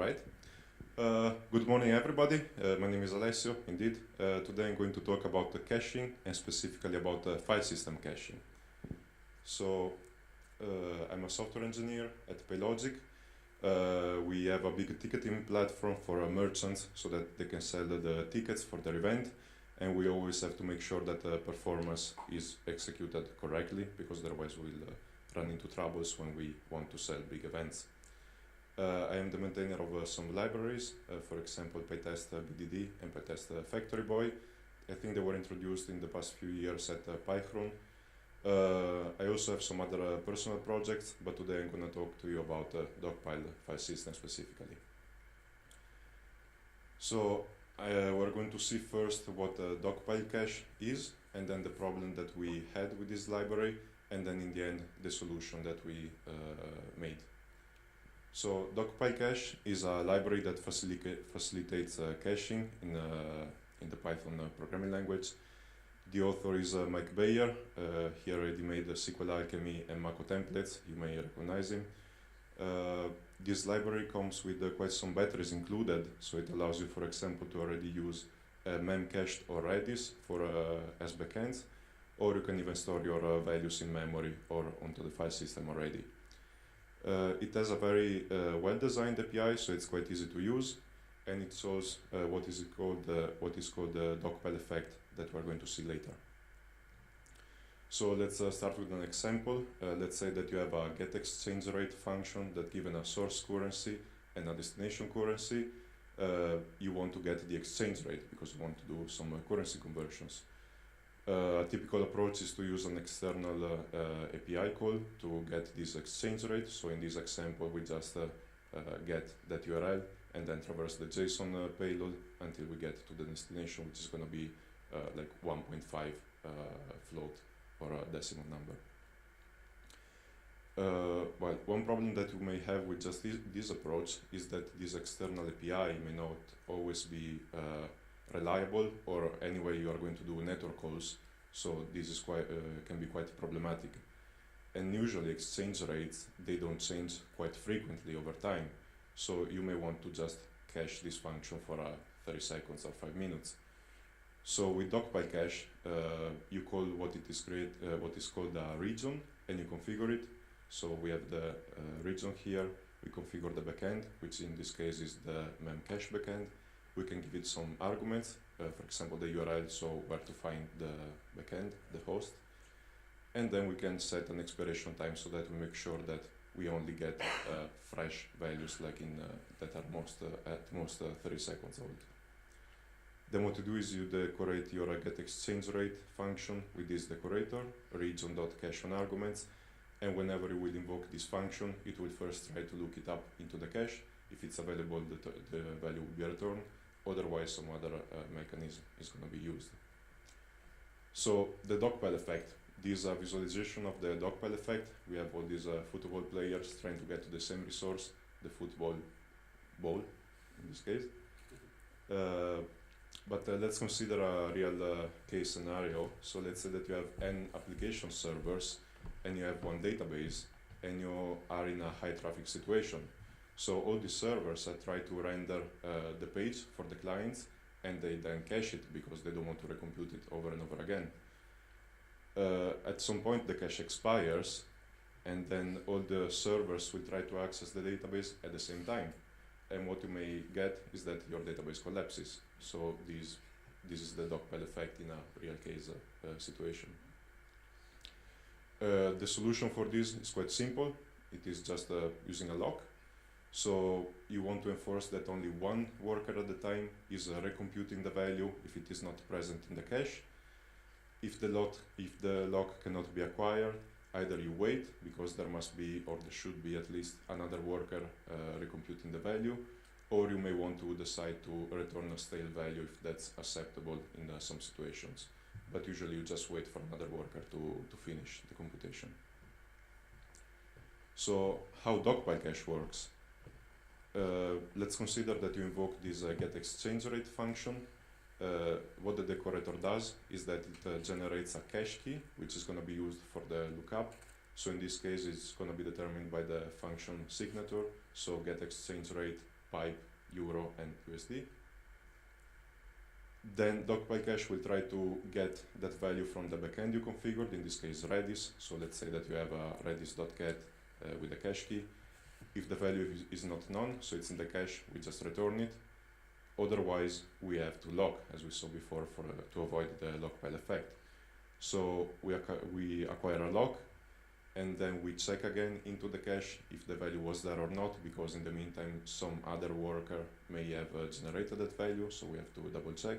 right. Good morning, everybody. My name is Alessio, indeed. Today I'm going to talk about the caching and specifically about file system caching. So, I'm a software engineer at Paylogic. We have a big ticketing platform for merchants so that they can sell the tickets for their event, and we always have to make sure that the performance is executed correctly, because otherwise we'll run into troubles when we want to sell big events. I am the maintainer of some libraries, for example PyTest BDD and PyTest Factory Boy. I think they were introduced in the past few years at Pygrunn. I also have some other personal projects, but today I'm going to talk to you about dogpile file system specifically. So we're going to see first what dogpile cache is, and then the problem that we had with this library, and then in the end the solution that we made. So dogpile cache is a library that facilitates caching in the Python programming language. The author is Mike Bayer. He already made the SQL Alchemy and Mako templates. You may recognize him. This library comes with quite some batteries included, so it allows you, for example, to already use memcached or Redis for as backends, or you can even store your values in memory or onto the file system already. It has a very well-designed API, so it's quite easy to use, and it solves what is called the dogpile effect that we're going to see later. So let's start with an example. Let's say that you have a getExchangeRate function that, given a source currency and a destination currency, you want to get the exchange rate because you want to do some currency conversions. A typical approach is to use an external API call to get this exchange rate. So in this example, we just get that URL and then traverse the JSON payload until we get to the destination, which is going to be like 1.5 float or a decimal number. Well, one problem that you may have with just this approach is that this external API may not always be reliable, or anyway you are going to do network calls, so this is quite can be quite problematic. And usually exchange rates, they don't change quite frequently over time, so you may want to just cache this function for 30 seconds or 5 minutes. So with dogpile cache, you call what is called a region, and you configure it. So we have the region here. We configure the backend, which in this case is the memcache backend. We can give it some arguments, for example the URL, so where to find the backend, the host, and then we can set an expiration time so that we make sure that we only get fresh values, like in that are at most 30 seconds old. Then what you do is you decorate your getExchangeRate function with this decorator, region.cache on arguments, and whenever you will invoke this function, it will first try to look it up into the cache. If it's available, the value will be returned. Otherwise, some other mechanism is going to be used. So the dogpile effect. This is a visualization of the dogpile effect. We have all these football players trying to get to the same resource, the football ball, in this case. But let's consider a real case scenario. So let's say that you have n application servers and you have one database, and you are in a high traffic situation. So all these servers try to render the page for the clients, and they then cache it because they don't want to recompute it over and over again. At some point the cache expires, and then all the servers will try to access the database at the same time. And what you may get is that your database collapses. So this is the dogpile effect in a real case situation. The solution for this is quite simple. It is just using a lock. So you want to enforce that only one worker at a time is recomputing the value if it is not present in the cache. If the lock cannot be acquired, either you wait, because there must be, or there should be at least, another worker recomputing the value, or you may want to decide to return a stale value if that's acceptable in some situations. But usually you just wait for another worker to finish the computation. So how dogpile cache works? Let's consider that you invoke this getExchangeRate function. What the decorator does is that it generates a cache key, which is going to be used for the lookup. So in this case, it's going to be determined by the function signature. So getExchangeRate pipe, euro, and USD. Then dogpile cache will try to get that value from the backend you configured, in this case Redis. So let's say that you have a redis.get with a cache key. If the value is not known, so it's in the cache, we just return it. Otherwise, we have to lock, as we saw before, to avoid the lock pile effect. So we acquire a lock, and then we check again into the cache if the value was there or not, because in the meantime some other worker may have generated that value, so we have to double check.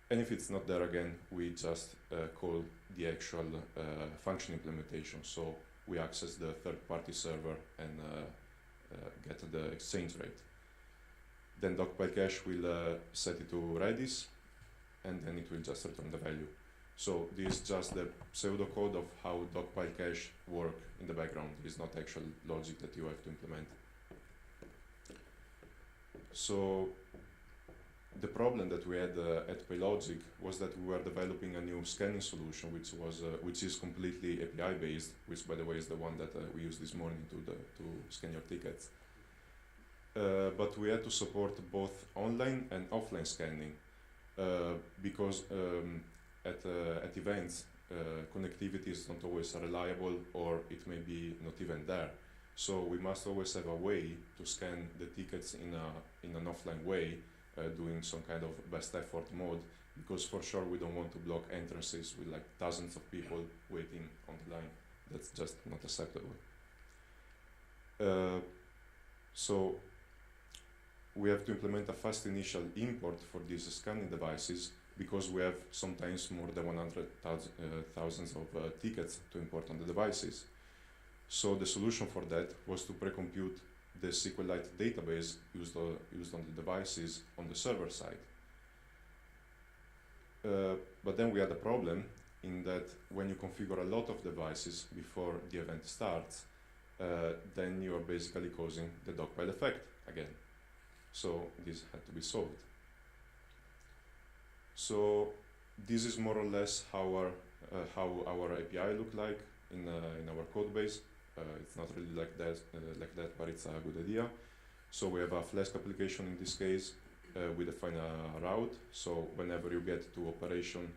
And if it's not there again, we just call the actual function implementation. So we access the third-party server and get the exchange rate. Then dogpile cache will set it to Redis, and then it will just return the value. So this is just the pseudocode of how dogpile cache work in the background. It's not actual logic that you have to implement. So the problem that we had at Paylogic was that we were developing a new scanning solution, which is completely API based, which by the way is the one that we used this morning to scan your tickets. But we had to support both online and offline scanning because at events, connectivity is not always reliable, or it may be not even there. So we must always have a way to scan the tickets in an offline way, doing some kind of best effort mode, because for sure we don't want to block entrances with like thousands of people waiting on the line. That's just not acceptable. So we have to implement a fast initial import for these scanning devices, because we have sometimes more than 100,000 of tickets to import on the devices. So the solution for that was to pre-compute the SQLite database used on the devices on the server side. But then we had a problem in that when you configure a lot of devices before the event starts, then you are basically causing the dogpile effect again. So this had to be solved. So this is more or less how our API look like in our code base. It's not really like that, but it's a good idea. So we have a Flask application in this case. We define a route. So whenever you get to the operation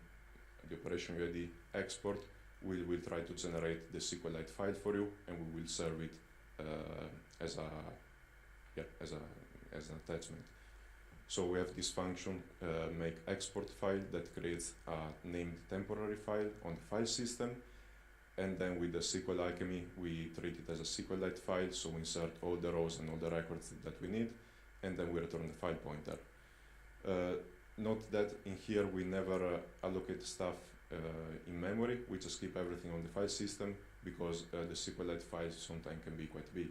UID export, we will try to generate the SQLite file for you, and we will serve it as an attachment. So we have this function make export file that creates a named temporary file on the file system, and then with the SQL alchemy we treat it as a SQLite file, so we insert all the rows and all the records that we need, and then we return the file pointer. Note that in here we never allocate stuff in memory, we just keep everything on the file system, because the SQLite files sometimes can be quite big.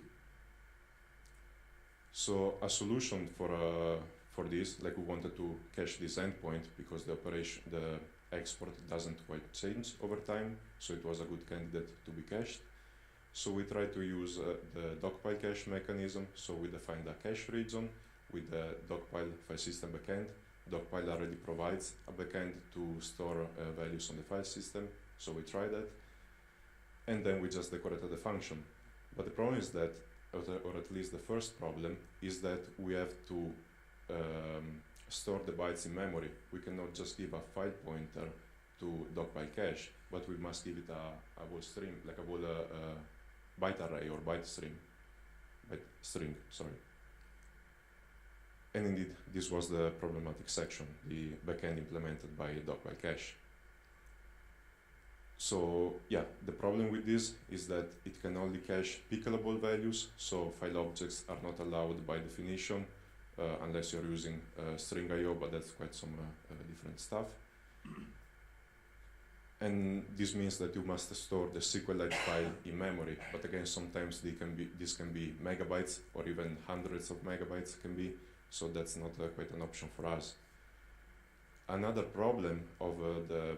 So a solution for this, like we wanted to cache this endpoint because the export doesn't quite change over time, so it was a good candidate to be cached. So we try to use the dogpile cache mechanism. So we defined a cache region with the dogpile file system backend. Dogpile already provides a backend to store values on the file system, so we try that. And then we just decorated the function. But the problem is that, or at least the first problem, is that we have to store the bytes in memory. We cannot just give a file pointer to dogpile cache, but we must give it a whole string, like a whole byte array or byte string, sorry. And indeed, this was the problematic section, the backend implemented by dogpile cache. So yeah, the problem with this is that it can only cache pickable values, so file objects are not allowed by definition, unless you're using string IO, but that's quite some different stuff. And this means that you must store the SQLite file in memory, but again, sometimes this can be megabytes or even hundreds of megabytes can be, so that's not quite an option for us. Another problem of the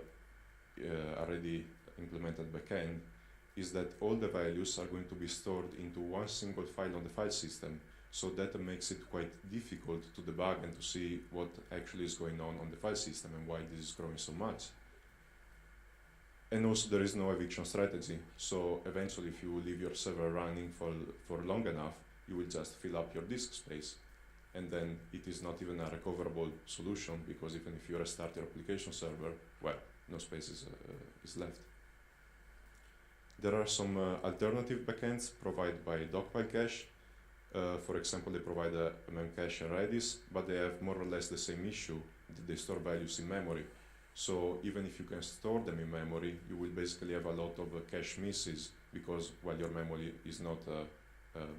already implemented backend is that all the values are going to be stored into one single file on the file system, so that makes it quite difficult to debug and to see what actually is going on the file system and why this is growing so much. And also there is no eviction strategy, so eventually if you leave your server running for long enough, you will just fill up your disk space. and then it is not even a recoverable solution, because even if you restart your application server, well, no space is left. There are some alternative backends provided by dogpile cache. For example, they provide a memcache and Redis, but they have more or less the same issue, that they store values in memory. So even if you can store them in memory, you will basically have a lot of cache misses, because, well, your memory is not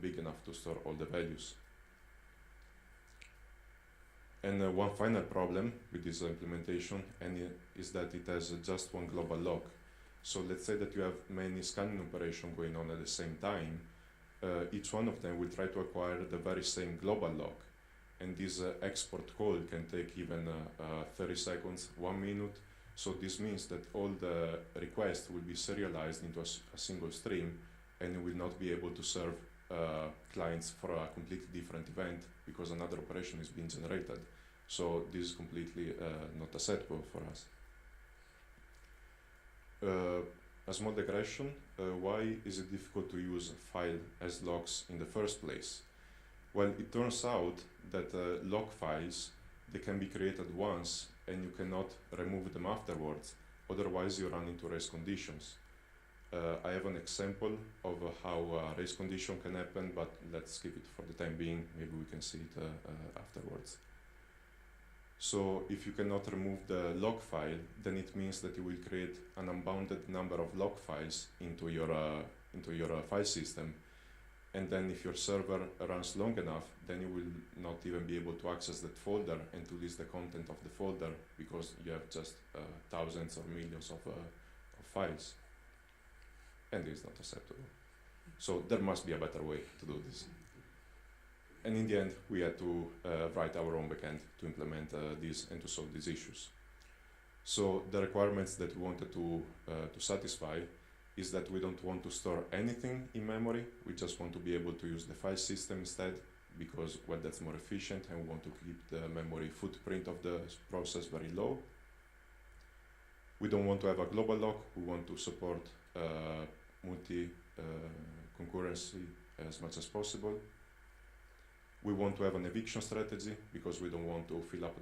big enough to store all the values. And one final problem with this implementation is that it has just one global lock. So let's say that you have many scanning operations going on at the same time. Each one of them will try to acquire the very same global lock. And this export call can take even 30 seconds, 1 minute. So this means that all the requests will be serialized into a single stream, and you will not be able to serve clients for a completely different event, because another operation is being generated. So this is completely not acceptable for us. A small digression, why is it difficult to use file as logs in the first place? Well, it turns out that log files, they can be created once and you cannot remove them afterwards, otherwise you run into race conditions. I have an example of how a race condition can happen, but let's skip it for the time being, maybe we can see it afterwards. So if you cannot remove the log file, then it means that you will create an unbounded number of log files into your file system. And then if your server runs long enough, then you will not even be able to access that folder and to list the content of the folder, because you have just thousands or millions of files. And it's not acceptable. So there must be a better way to do this. And in the end, we had to write our own backend to implement this and to solve these issues. So the requirements that we wanted to satisfy is that we don't want to store anything in memory. We just want to be able to use the file system instead, because, well, that's more efficient, and we want to keep the memory footprint of the process very low. We don't want to have a global lock. We want to support multi-concurrency as much as possible. We want to have an eviction strategy, because we don't want to fill up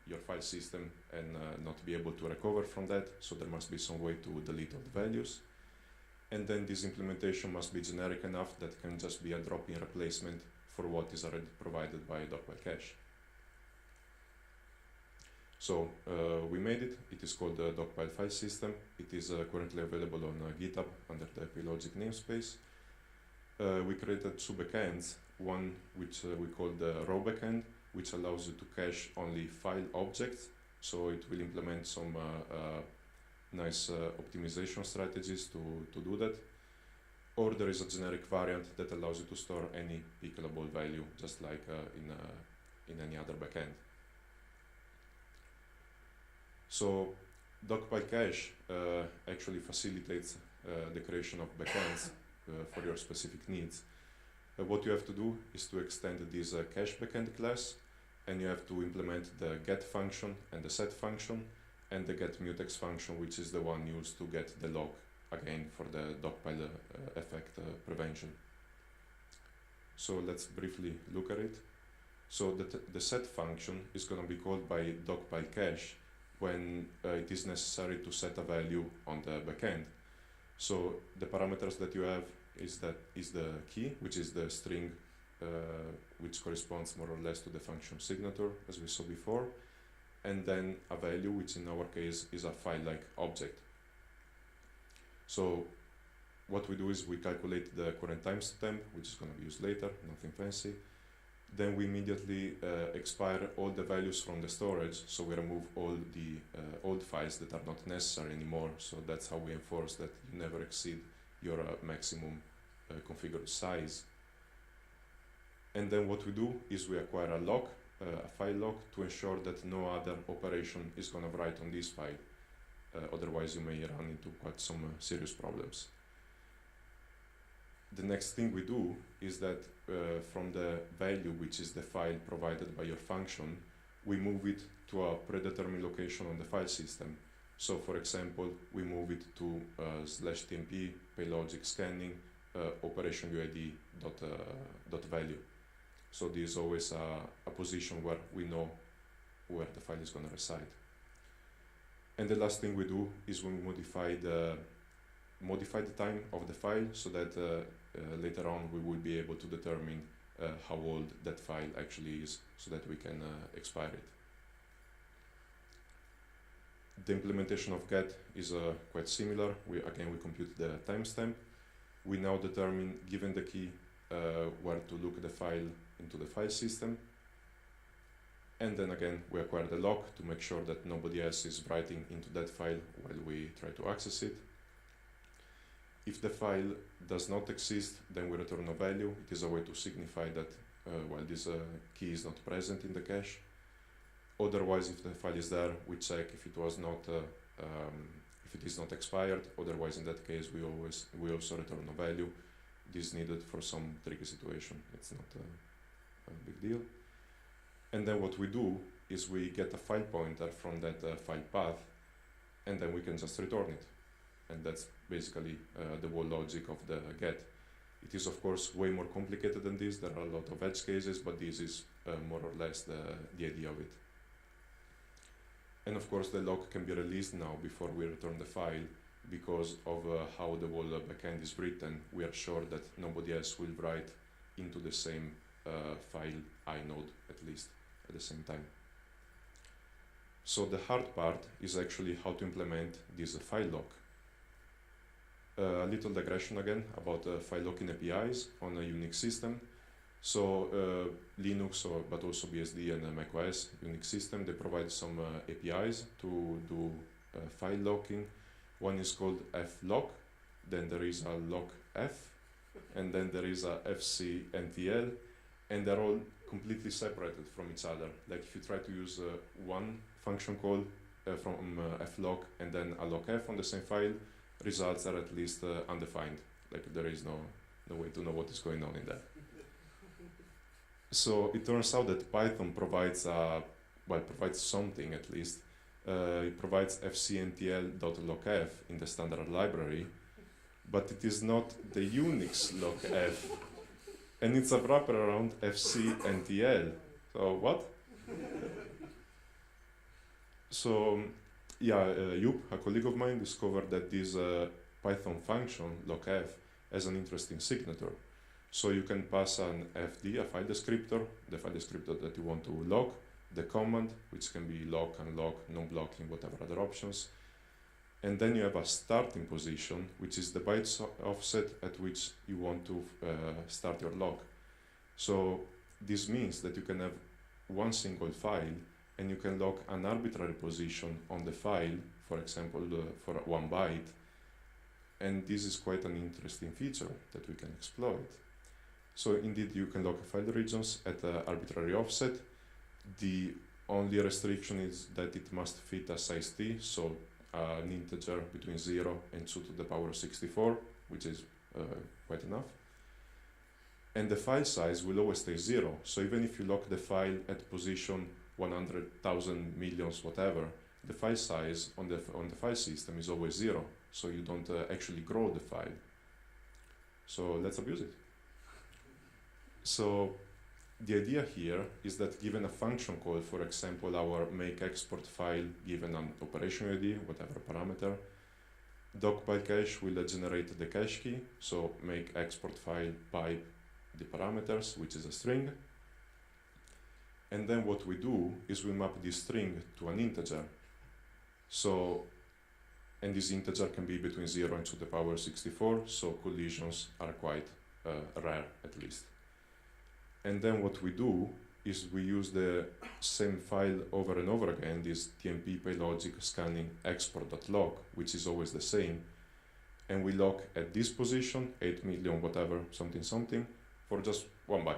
your file system and not be able to recover from that, so there must be some way to delete all the values. And then this implementation must be generic enough that can just be a drop-in replacement for what is already provided by dogpile cache. So we made it. It is called the dogpile file system. It is currently available on GitHub under the plogic namespace. We created two backends, one which we call the raw backend, which allows you to cache only file objects. So it will implement some nice optimization strategies to do that. Or there is a generic variant that allows you to store any pickable value, just like in any other backend. So dogpile cache actually facilitates the creation of backends for your specific needs. What you have to do is to extend this cache backend class, and you have to implement the get function and the set function, and the get mutex function, which is the one used to get the log, again, for the dogpile effect prevention. So let's briefly look at it. So the set function is going to be called by dogpile cache when it is necessary to set a value on the backend. So the parameters that you have is the key, which is the string which corresponds more or less to the function signature, as we saw before, and then a value, which in our case is a file-like object. So what we do is we calculate the current timestamp, which is going to be used later, nothing fancy. Then we immediately expire all the values from the storage, so we remove all the old files that are not necessary anymore. So that's how we enforce that you never exceed your maximum configured size. And then what we do is we acquire a lock, a file lock, to ensure that no other operation is going to write on this file. Otherwise you may run into quite some serious problems. The next thing we do is that from the value, which is the file provided by your function, we move it to a predetermined location on the file system. So for example, we move it to /tmp paylogic scanning operation uid dot value. So there's always a position where we know where the file is going to reside. And the last thing we do is we modify the time of the file so that later on we will be able to determine how old that file actually is, so that we can expire it. The implementation of get is quite similar. We compute the timestamp. We now determine, given the key, where to look the file into the file system. And then again, we acquire the lock to make sure that nobody else is writing into that file while we try to access it. If the file does not exist, then we return a value. It is a way to signify that while this key is not present in the cache. Otherwise, if the file is there, we check if it was not, if it is not expired. Otherwise, in that case, we also return a value. This is needed for some tricky situation. It's not a big deal. And then what we do is we get a file pointer from that file path, and then we can just return it. And that's basically the whole logic of the get. It is, of course, way more complicated than this. There are a lot of edge cases, but this is more or less the idea of it. And of course, the lock can be released now before we return the file, because of how the whole backend is written. We are sure that nobody else will write into the same file inode, at least at the same time. So the hard part is actually how to implement this file lock. A little digression again about file locking APIs on a Unix system. So Linux, but also BSD and macOS Unix system, they provide some APIs to do file locking. One is called flock, then there is a lockf, and then there is a fcntl, and they're all completely separated from each other. Like if you try to use one function call from flock and then a lockf on the same file, results are at least undefined. Like there is no way to know what is going on in there. So it turns out that Python provides provides something at least. It provides fcntl.lockf in the standard library, but it is not the Unix lockf, and it's a wrapper around fcntl. So what? So yeah, Joop, a colleague of mine, discovered that this Python function lockf has an interesting signature. So you can pass an fd, a file descriptor, the file descriptor that you want to lock, the command, which can be lock, unlock, non-blocking, whatever other options. And then you have a starting position, which is the bytes offset at which you want to start your lock. So this means that you can have one single file, and you can lock an arbitrary position on the file, for example, for 1 byte. And this is quite an interesting feature that we can exploit. So indeed, you can lock file regions at an arbitrary offset. The only restriction is that it must fit a size t, so an integer between 0 and 2 to the power 64, which is quite enough. And the file size will always stay 0. So even if you lock the file at position 100,000 millions, whatever, the file size on the file system is always 0. So you don't actually grow the file. So let's abuse it. So the idea here is that given a function call, for example, our make export file given an operation ID, whatever parameter, dogpile cache will generate the cache key. So make export file pipe the parameters, which is a string. And then what we do is we map this string to an integer. So, and this integer can be between 0 and 2 to the power 64, so collisions are quite rare, at least. And then what we do is we use the same file over and over again, this tmp paylogic scanning export.log, which is always the same. And we lock at this position, 8 million whatever, something, for just 1 byte.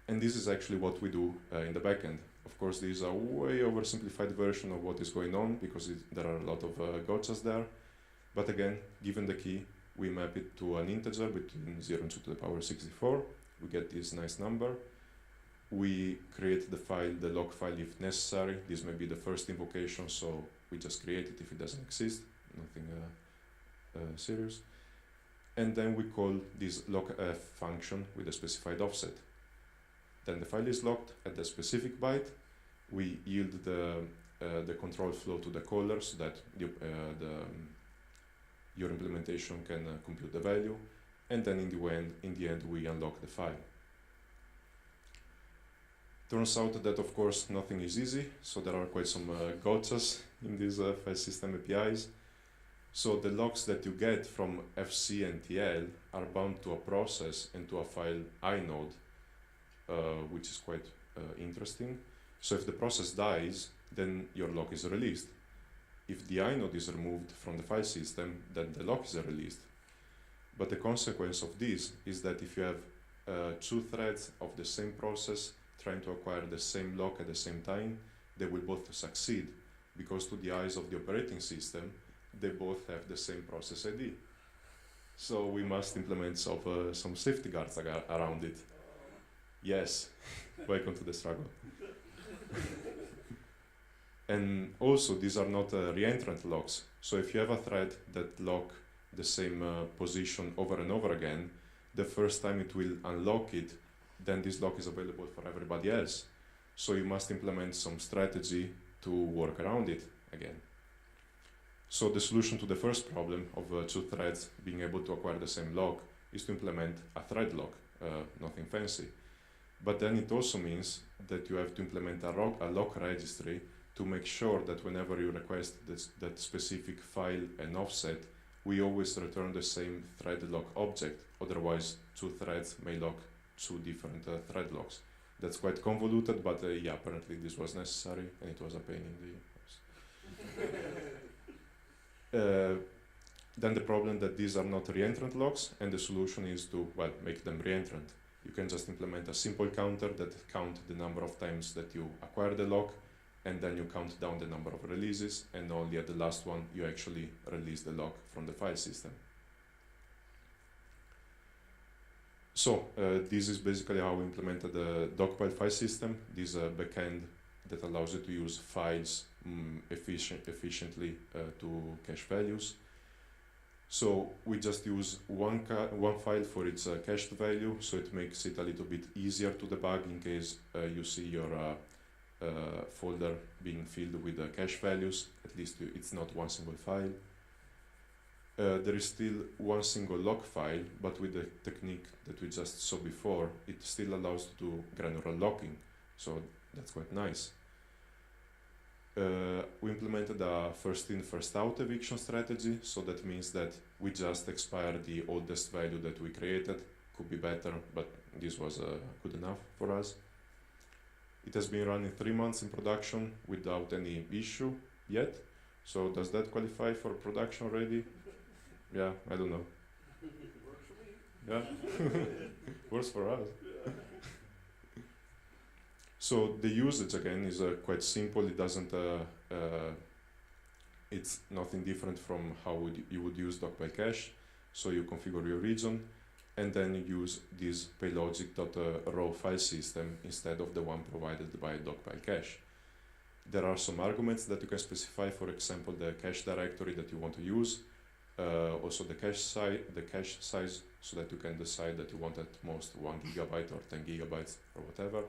And this is actually what we do in the backend. Of course, this is a way oversimplified version of what is going on, because there are a lot of gotchas there. But again, given the key, we map it to an integer between 0 and 2 to the power 64. We get this nice number. We create the file, the log file if necessary. This may be the first invocation, so we just create it if it doesn't exist. Nothing serious. and then we call this lockf function with a specified offset. Then the file is locked at the specific byte. We yield the control flow to the caller so that your implementation can compute the value, and then in the end we unlock the file. Turns out that of course nothing is easy, so there are quite some gotchas in these file system APIs. So the locks that you get from FC and TL are bound to a process and to a file inode, which is quite interesting. So if the process dies, then your lock is released. If the inode is removed from the file system, then the lock is released. But the consequence of this is that if you have two threads of the same process trying to acquire the same lock at the same time, they will both succeed, because to the eyes of the operating system, they both have the same process ID. So we must implement some safety guards around it. Yes, welcome to the struggle. And also, these are not reentrant locks. So if you have a thread that lock the same position over and over again, the first time it will unlock it, then this lock is available for everybody else. So you must implement some strategy to work around it again. So the solution to the first problem of two threads being able to acquire the same lock is to implement a thread lock, nothing fancy. But then it also means that you have to implement a lock registry to make sure that whenever you request that specific file and offset, we always return the same thread lock object. Otherwise, two threads may lock two different thread locks. That's quite convoluted, but yeah, apparently this was necessary, and it was a pain in the ass. Then the problem that these are not reentrant locks, and the solution is to, well, make them reentrant. You can just implement a simple counter that counts the number of times that you acquire the lock, and then you count down the number of releases, and only at the last one you actually release the lock from the file system. So this is basically how we implemented the dogpile file system. This backend that allows you to use files efficiently to cache values. So we just use one file for its cached value, so it makes it a little bit easier to debug in case you see your folder being filled with cache values. At least it's not one single file. There is still one single lock file, but with the technique that we just saw before, it still allows to do granular locking, so that's quite nice. We implemented a first in, first out eviction strategy, so that means that we just expire the oldest value that we created. Could be better, but this was good enough for us. It has been running 3 months in production without any issue yet. So does that qualify for production already? Yeah, I don't know. Yeah, works for us. So the usage again is quite simple. It doesn't. It's nothing different from how you would use dogpile cache. So you configure your region, and then you use this paylogic.row file system instead of the one provided by dogpile cache. There are some arguments that you can specify. For example, the cache directory that you want to use. Also the cache size, so that you can decide that you want at most 1 gigabyte or 10 gigabytes or whatever.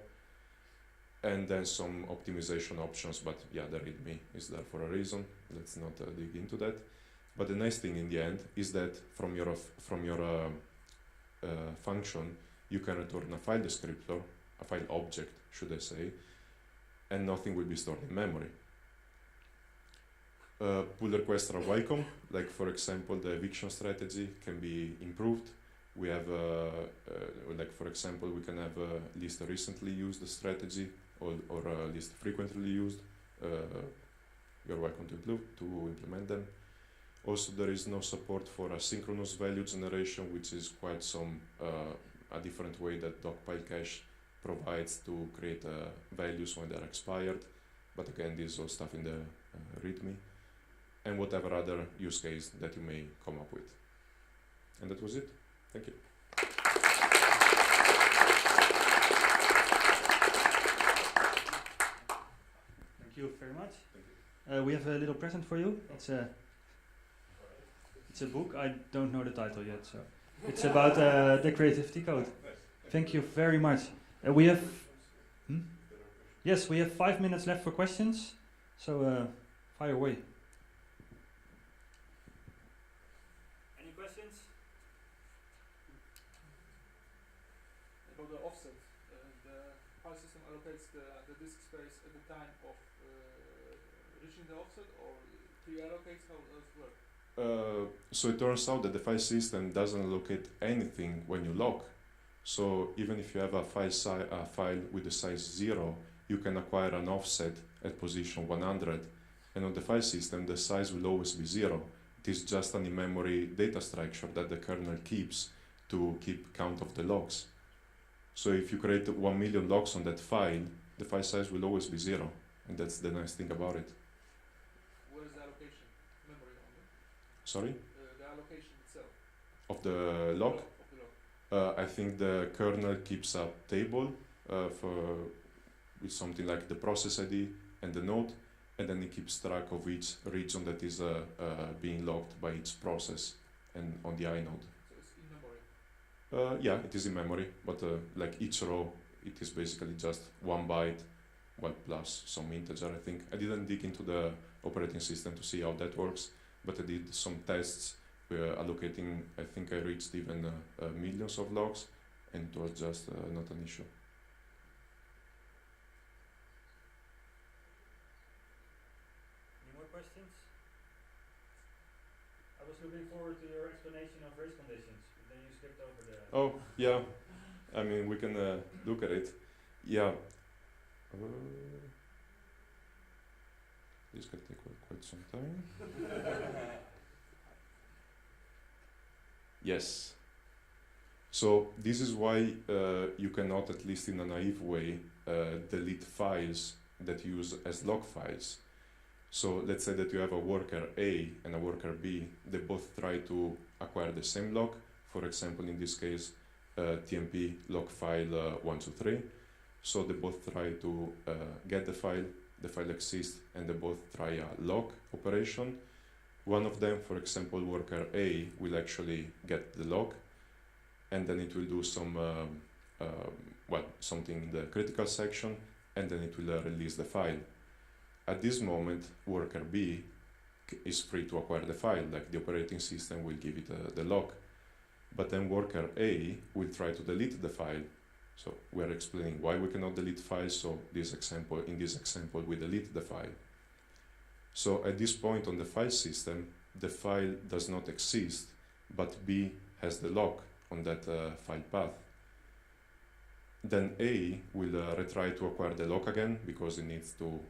And then some optimization options, but yeah, the README is there for a reason. Let's not dig into that. But the nice thing in the end is that from your function, you can return a file descriptor, a file object, should I say, and nothing will be stored in memory. Pull requests are welcome. Like for example, the eviction strategy can be improved. We have, like for example, we can have a least recently used strategy or least frequently used. You're welcome to implement them. Also, there is no support for asynchronous value generation, which is quite a different way that dogpile cache provides to create values when they're expired. But again, this is all stuff in the README. And whatever other use case that you may come up with. And that was it. Thank you. Thank you very much. We have a little present for you. It's It's a book. I don't know the title yet, so it's about the creativity code. Thank you very much. We have yes, we have 5 minutes left for questions, so fire away. Any questions? About the offset, the file system allocates the disk space at the time of reaching the offset, or pre-allocates? How does it work? So it turns out that the file system doesn't allocate anything when you lock. So even if you have a file with the size 0, you can acquire an offset at position 100, and on the file system the size will always be 0. It is just an in-memory data structure that the kernel keeps to keep count of the locks. So if you create 1 million locks on that file, the file size will always be 0, and that's the nice thing about it. Where is the allocation? Memory only? Sorry? The allocation itself. Of the lock? Of the lock. I think the kernel keeps a table with something like the process ID and the node, and then it keeps track of each region that is being locked by each process and on the inode. So it's in memory? Yeah, it is in memory, but like each row, it is basically just 1 byte, well, plus some integer, I think. I didn't dig into the operating system to see how that works, but I did some tests allocating. I think I reached even millions of logs, and it was just not an issue. Any more questions? I was looking forward to your explanation of race conditions, but then you skipped over the... Oh, yeah. I mean, we can look at it. Yeah. This can take quite some time. Yes. So this is why you cannot, at least in a naive way, delete files that you use as log files. So let's say that you have a worker A and a worker B. They both try to acquire the same log. For example, in this case, TMP log file 123. So they both try to get the file exists, and they both try a lock operation. One of them, for example, worker A, will actually get the lock, and then it will do some, something in the critical section, and then it will release the file. At this moment, worker B is free to acquire the file, like the operating system will give it the lock. But then worker A will try to delete the file. So we are explaining why we cannot delete files. So in this example, we delete the file. So at this point on the file system, the file does not exist, but B has the lock on that file path. Then A will retry to acquire the lock again, because it needs to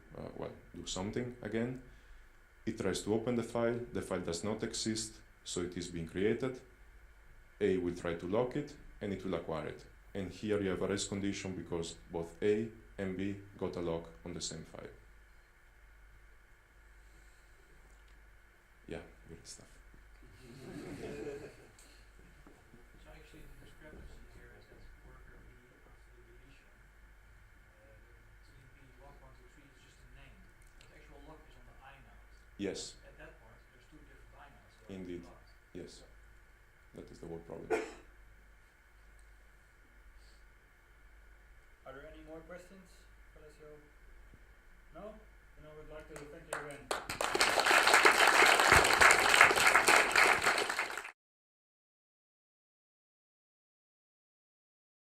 do something again. It tries to open the file does not exist, so it is being created. A will try to lock it, and it will acquire it. And here you have a race condition because both A and B got a lock on the same file. Yeah, weird stuff. So actually the discrepancy here is that worker B after the deletion, TMP lock 123 is just a name. But the actual lock is on the inode. Yes. At that point there's two different inodes. Indeed. Locked. Yes. That is the whole problem. Are there any more questions, Felicio? No? Then I would like to thank you again.